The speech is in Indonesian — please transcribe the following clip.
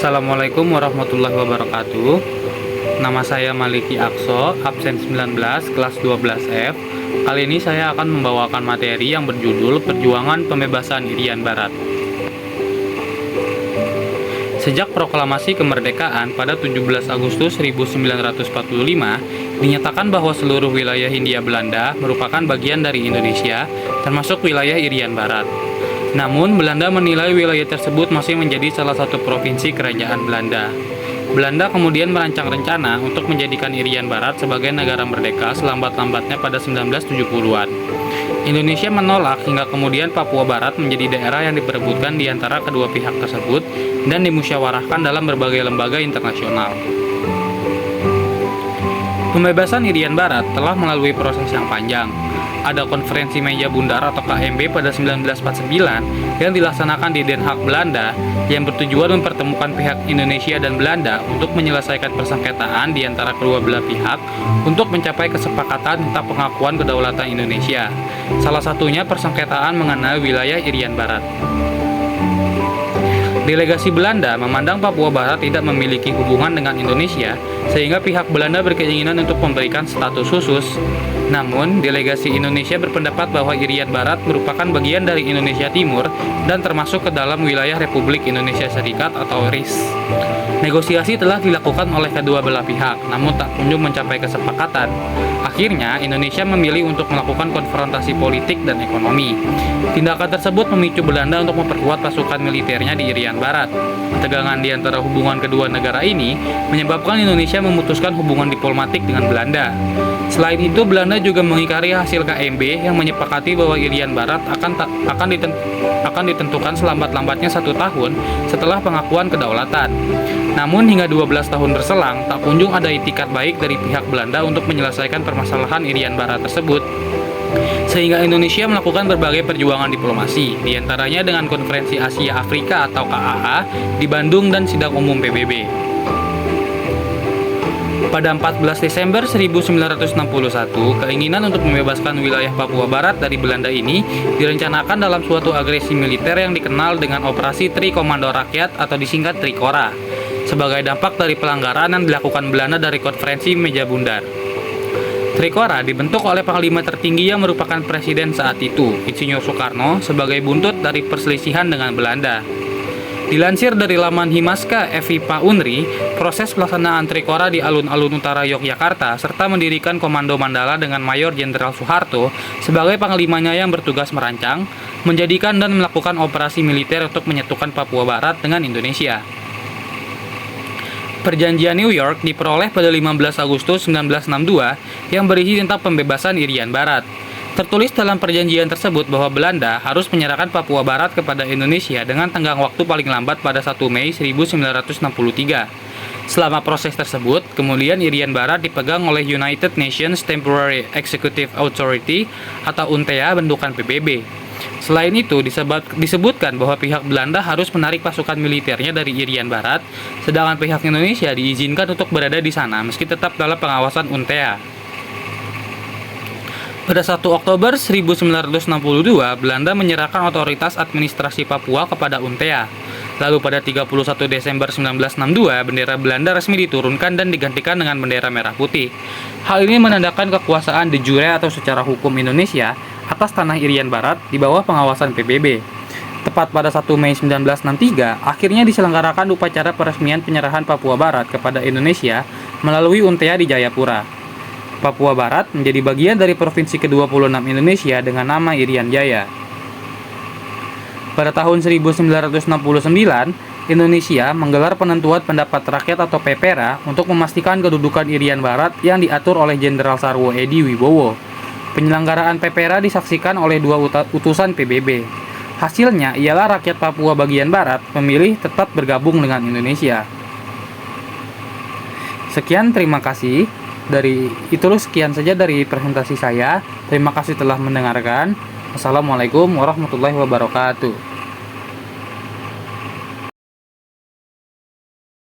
Assalamualaikum warahmatullahi wabarakatuh. Nama saya Maliki Akso, absen 19, kelas 12F. Kali ini saya akan membawakan materi yang berjudul Perjuangan Pembebasan Irian Barat. Sejak proklamasi kemerdekaan pada 17 Agustus 1945, dinyatakan bahwa seluruh wilayah Hindia Belanda merupakan bagian dari Indonesia, termasuk wilayah Irian Barat. Namun, Belanda menilai wilayah tersebut masih menjadi salah satu provinsi kerajaan Belanda. Belanda kemudian merancang rencana untuk menjadikan Irian Barat sebagai negara merdeka selambat-lambatnya pada 1970-an. Indonesia menolak hingga kemudian Papua Barat menjadi daerah yang diperebutkan di antara kedua pihak tersebut dan dimusyawarahkan dalam berbagai lembaga internasional. Pembebasan Irian Barat telah melalui proses yang panjang. Ada konferensi meja bundar atau KMB pada 1949 yang dilaksanakan di Den Haag, Belanda, yang bertujuan mempertemukan pihak Indonesia dan Belanda untuk menyelesaikan persengketaan di antara kedua belah pihak untuk mencapai kesepakatan tentang pengakuan kedaulatan Indonesia. Salah satunya persengketaan mengenai wilayah Irian Barat. Delegasi Belanda memandang Papua Barat tidak memiliki hubungan dengan Indonesia, sehingga pihak Belanda berkeinginan untuk memberikan status khusus. Namun, delegasi Indonesia berpendapat bahwa Irian Barat merupakan bagian dari Indonesia Timur dan termasuk ke dalam wilayah Republik Indonesia Serikat atau RIS. Negosiasi telah dilakukan oleh kedua belah pihak, namun tak kunjung mencapai kesepakatan. Akhirnya, Indonesia memilih untuk melakukan konfrontasi politik dan ekonomi. Tindakan tersebut memicu Belanda untuk memperkuat pasukan militernya di Irian Barat. Ketegangan di antara hubungan kedua negara ini menyebabkan Indonesia memutuskan hubungan diplomatik dengan Belanda. Selain itu, Belanda juga mengingkari hasil KMB yang menyepakati bahwa Irian Barat akan ditentukan selambat-lambatnya 1 tahun setelah pengakuan kedaulatan. Namun hingga 12 tahun berselang, tak kunjung ada itikat baik dari pihak Belanda untuk menyelesaikan permasalahan Irian Barat tersebut. Sehingga Indonesia melakukan berbagai perjuangan diplomasi, diantaranya dengan Konferensi Asia Afrika atau KAA di Bandung dan Sidang Umum PBB. Pada 14 Desember 1961, keinginan untuk membebaskan wilayah Papua Barat dari Belanda ini direncanakan dalam suatu agresi militer yang dikenal dengan Operasi Tri Komando Rakyat atau disingkat Trikora, sebagai dampak dari pelanggaran yang dilakukan Belanda dari konferensi meja bundar. Trikora dibentuk oleh panglima tertinggi yang merupakan presiden saat itu, Insinyur Soekarno, sebagai buntut dari perselisihan dengan Belanda. Dilansir dari laman Himaska FIPA Unri, proses pelaksanaan Trikora di alun-alun utara Yogyakarta serta mendirikan Komando Mandala dengan Mayor Jenderal Soeharto sebagai panglimanya yang bertugas merancang, menjadikan dan melakukan operasi militer untuk menyatukan Papua Barat dengan Indonesia. Perjanjian New York diperoleh pada 15 Agustus 1962 yang berisi tentang pembebasan Irian Barat. Tertulis dalam perjanjian tersebut bahwa Belanda harus menyerahkan Papua Barat kepada Indonesia dengan tenggang waktu paling lambat pada 1 Mei 1963. Selama proses tersebut, kemudian Irian Barat dipegang oleh United Nations Temporary Executive Authority atau UNTEA bentukan PBB. Selain itu, disebutkan bahwa pihak Belanda harus menarik pasukan militernya dari Irian Barat, sedangkan pihak Indonesia diizinkan untuk berada di sana meski tetap dalam pengawasan UNTEA. Pada 1 Oktober 1962, Belanda menyerahkan otoritas administrasi Papua kepada UNTEA. Lalu pada 31 Desember 1962, bendera Belanda resmi diturunkan dan digantikan dengan bendera merah putih. Hal ini menandakan kekuasaan de jure atau secara hukum Indonesia atas tanah Irian Barat di bawah pengawasan PBB. Tepat pada 1 Mei 1963, akhirnya diselenggarakan upacara peresmian penyerahan Papua Barat kepada Indonesia melalui UNTEA di Jayapura. Papua Barat menjadi bagian dari provinsi ke-26 Indonesia dengan nama Irian Jaya. Pada tahun 1969, Indonesia menggelar penentuan pendapat rakyat atau PEPERA untuk memastikan kedudukan Irian Barat yang diatur oleh Jenderal Sarwo Edi Wibowo. Penyelenggaraan PEPERA disaksikan oleh 2 utusan PBB. Hasilnya ialah rakyat Papua bagian Barat memilih tetap bergabung dengan Indonesia. Sekian, terima kasih. Sekian saja dari presentasi saya. Terima kasih telah mendengarkan. Assalamualaikum warahmatullahi wabarakatuh.